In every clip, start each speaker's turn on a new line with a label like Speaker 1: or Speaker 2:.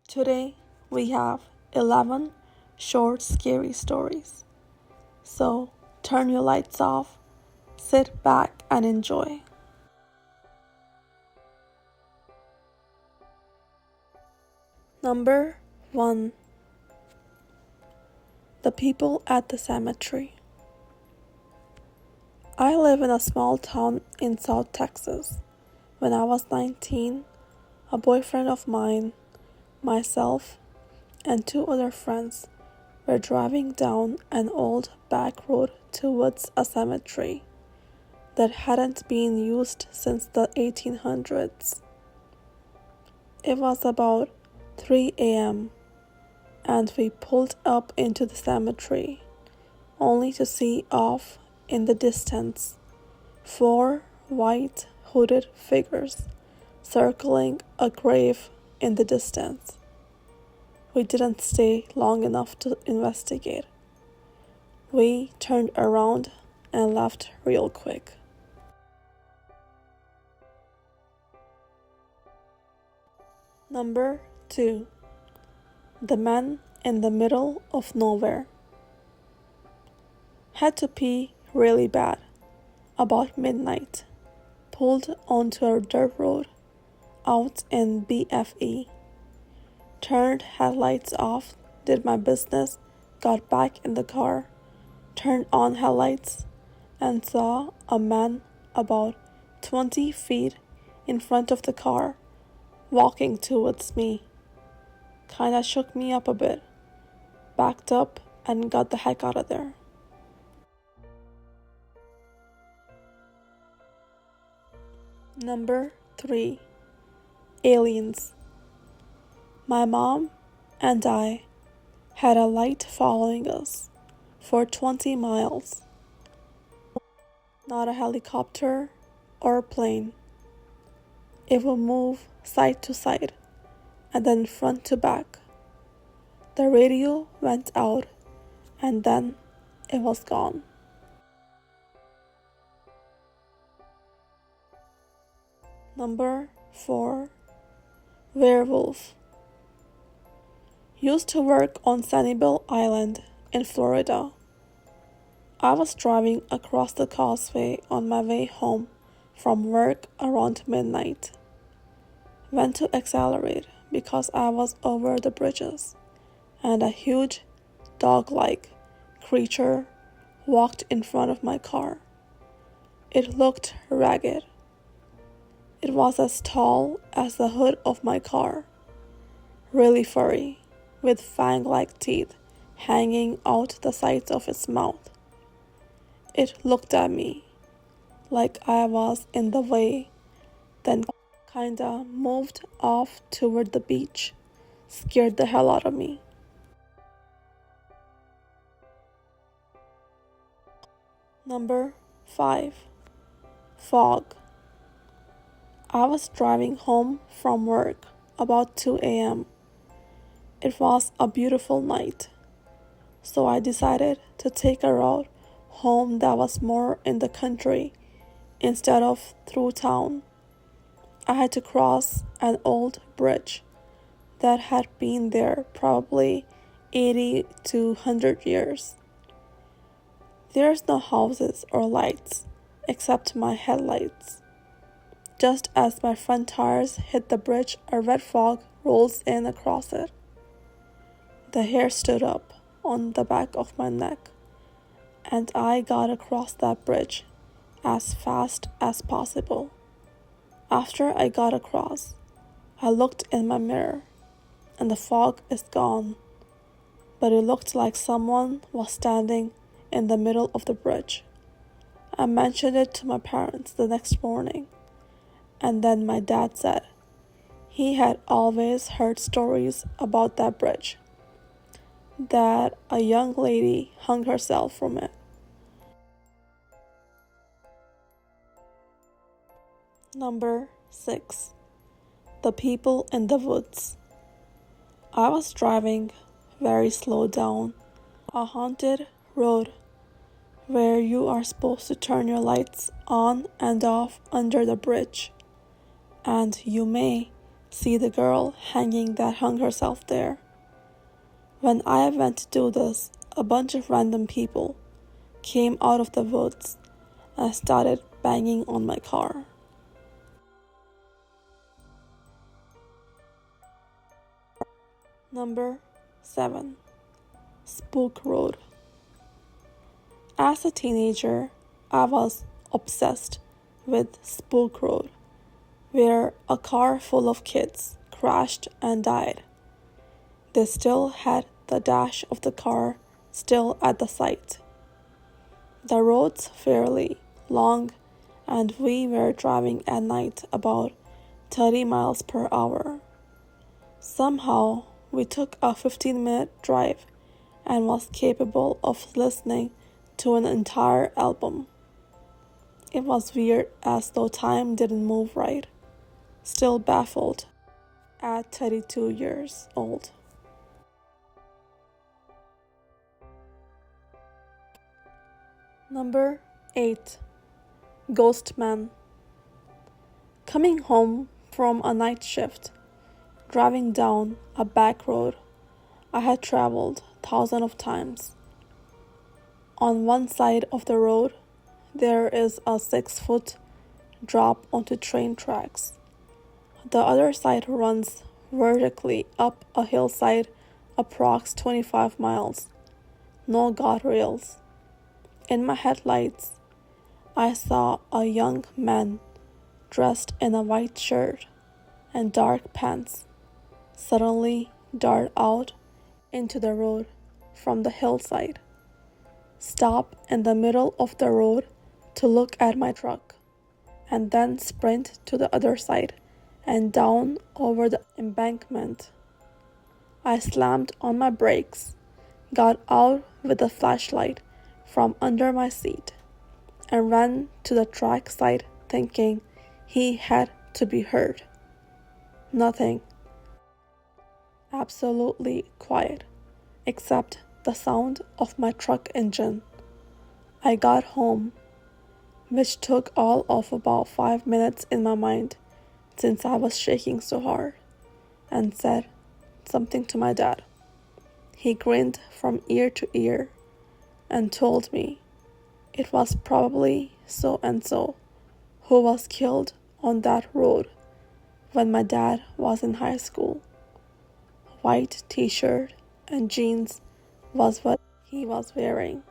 Speaker 1: Today we have 11 short scary stories. So turn your lights off, sit back and enjoy. Number 1. The people at the cemetery. I live in a small town in South Texas. When I was 19, a boyfriend of mine, myself, and 2 other friends were driving down an old back road towards a cemetery that hadn't been used since the 1800s. It was about 3 a.m. and we pulled up into the cemetery, only to see off in the distance 4 white hooded figures circling a grave in the distance. We didn't stay long enough to investigate. We turned around and left real quick. Number 2. The man in the middle of nowhere. Had to pee really bad. About midnight. Pulled onto a dirt road out in BFE. Turned headlights off, did my business, got back in the car, turned on headlights, and saw a man about 20 feet in front of the car walking towards me. Kinda shook me up a bit. Backed up and got the heck out of there. Number 3. Aliens. My mom and I had a light following us for 20 miles. Not a helicopter or a plane. It would move side to side and then front to back. The radio went out and then it was gone. Number 4. Werewolf. Used to work on Sanibel Island in Florida. I was driving across the causeway on my way home from work around midnight. Went to accelerate because I was over the bridges, and a huge dog-like creature walked in front of my car. It looked ragged. It was as tall as the hood of my car, really furry, with fang-like teeth hanging out the sides of its mouth. It looked at me like I was in the way, then kinda moved off toward the beach. Scared the hell out of me. Number 5. Fog. I was driving home from work about 2 a.m. It was a beautiful night, so I decided to take a route home that was more in the country instead of through town. I had to cross an old bridge that had been there probably 80 to 100 years. There's no houses or lights except my headlights. Just as my front tires hit the bridge, a red fog rolls in across it. The hair stood up on the back of my neck, and I got across that bridge as fast as possible. After I got across, I looked in my mirror, and the fog is gone, but it looked like someone was standing in the middle of the bridge. I mentioned it to my parents the next morning, and then my dad said he had always heard stories about that bridge, that a young lady hung herself from it. Number 6. The people in the woods. I was driving very slow down a haunted road where you are supposed to turn your lights on and off under the bridge, and you may see the girl hanging that hung herself there. When I went to do this, a bunch of random people came out of the woods and started banging on my car. Number 7. Spock Road. As a teenager, I was obsessed with Spock Road, where a car full of kids crashed and died. They still had the dash of the car still at the site. The road's fairly long, and we were driving at night about 30 miles per hour. Somehow, we took a 15-minute drive and was capable of listening to an entire album. It was weird, as though time didn't move right. Still baffled at 32 years old. Number 8. Ghost Man. Coming home from a night shift, driving down a back road I had traveled thousands of times. On one side of the road, there is a 6-foot drop onto train tracks. The other side runs vertically up a hillside approx 25 miles. No guardrails. In my headlights, I saw a young man dressed in a white shirt and dark pants suddenly dart out into the road from the hillside, stop in the middle of the road to look at my truck, and then sprint to the other side and down over the embankment. I slammed on my brakes, got out with a flashlight from under my seat, and ran to the track side thinking he had to be heard. Nothing. Absolutely quiet, except the sound of my truck engine. I got home, which took all of about 5 minutes in my mind since I was shaking so hard, and said something to my dad. He grinned from ear to ear and told me it was probably so-and-so who was killed on that road when my dad was in high school. White t-shirt and jeans was what he was wearing.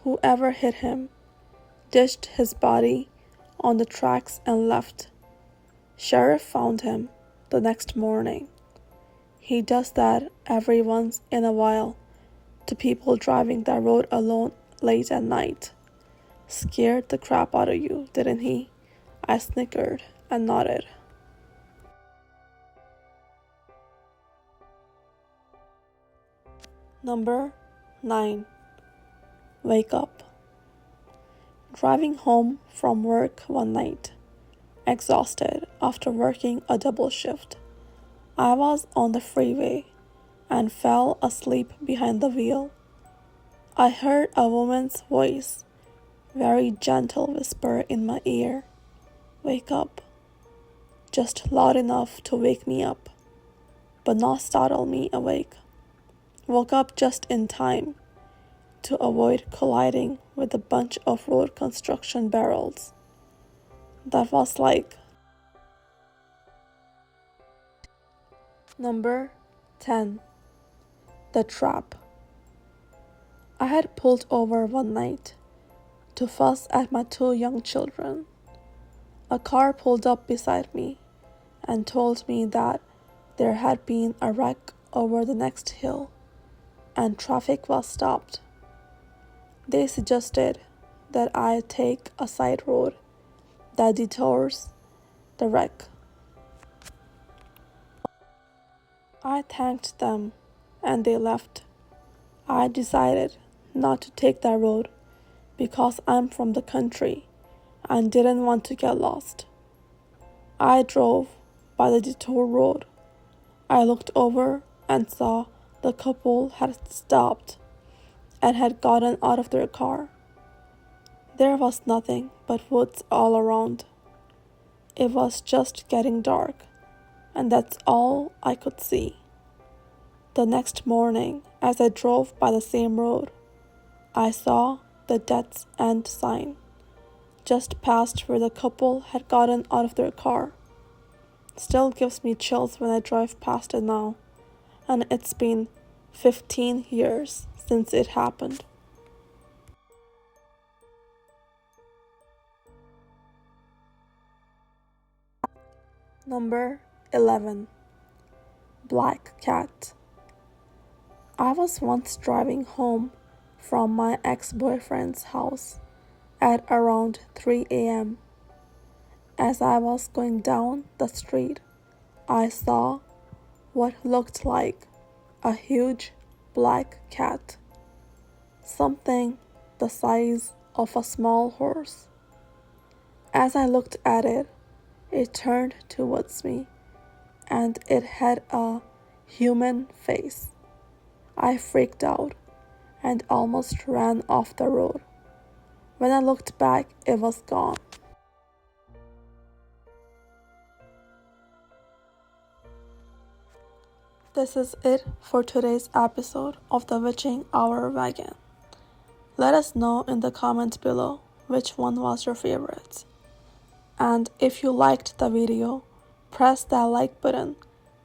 Speaker 1: Whoever hit him ditched his body on the tracks and left. Sheriff found him the next morning. He does that every once in a while to people driving that road alone late at night. Scared the crap out of you, didn't he? I snickered and nodded. Number 9. Wake up. Driving home from work one night, exhausted after working a double shift, I was on the freeway and fell asleep behind the wheel. I heard a woman's voice, very gentle whisper in my ear, "Wake up." Just loud enough to wake me up, but not startle me awake. Woke up just in time to avoid colliding with a bunch of road construction barrels. That was like. Number 10. The Trap. I had pulled over one night to fuss at my 2 young children. A car pulled up beside me and told me that there had been a wreck over the next hill and traffic was stopped. They suggested that I take a side road that detours the wreck. I thanked them and they left. I decided not to take that road because I'm from the country and didn't want to get lost. I drove by the detour road. I looked over and saw the couple had stopped and had gotten out of their car. There was nothing but woods all around. It was just getting dark, and that's all I could see. The next morning, as I drove by the same road, I saw the Death's End sign, just past where the couple had gotten out of their car. Still gives me chills when I drive past it now, and it's been 15 years since it happened. Number 11. Black Cat. I was once driving home from my ex-boyfriend's house at around 3 a.m. As I was going down the street, I saw what looked like a huge black cat, something the size of a small horse. As I looked at it, it turned towards me and it had a human face. I freaked out and almost ran off the road. When I looked back, it was gone. This is it for today's episode of the Witching Hour Wagon. Let us know in the comments below which one was your favorite. And if you liked the video, press that like button,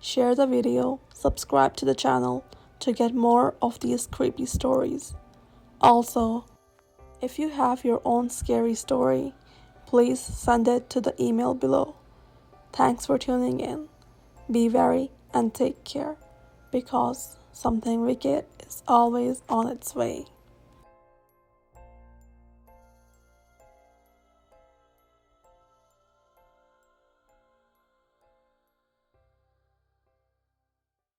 Speaker 1: share the video, subscribe to the channel to get more of these creepy stories. Also, if you have your own scary story, please send it to the email below. Thanks for tuning in. Be wary and take care, because something wicked is always on its way.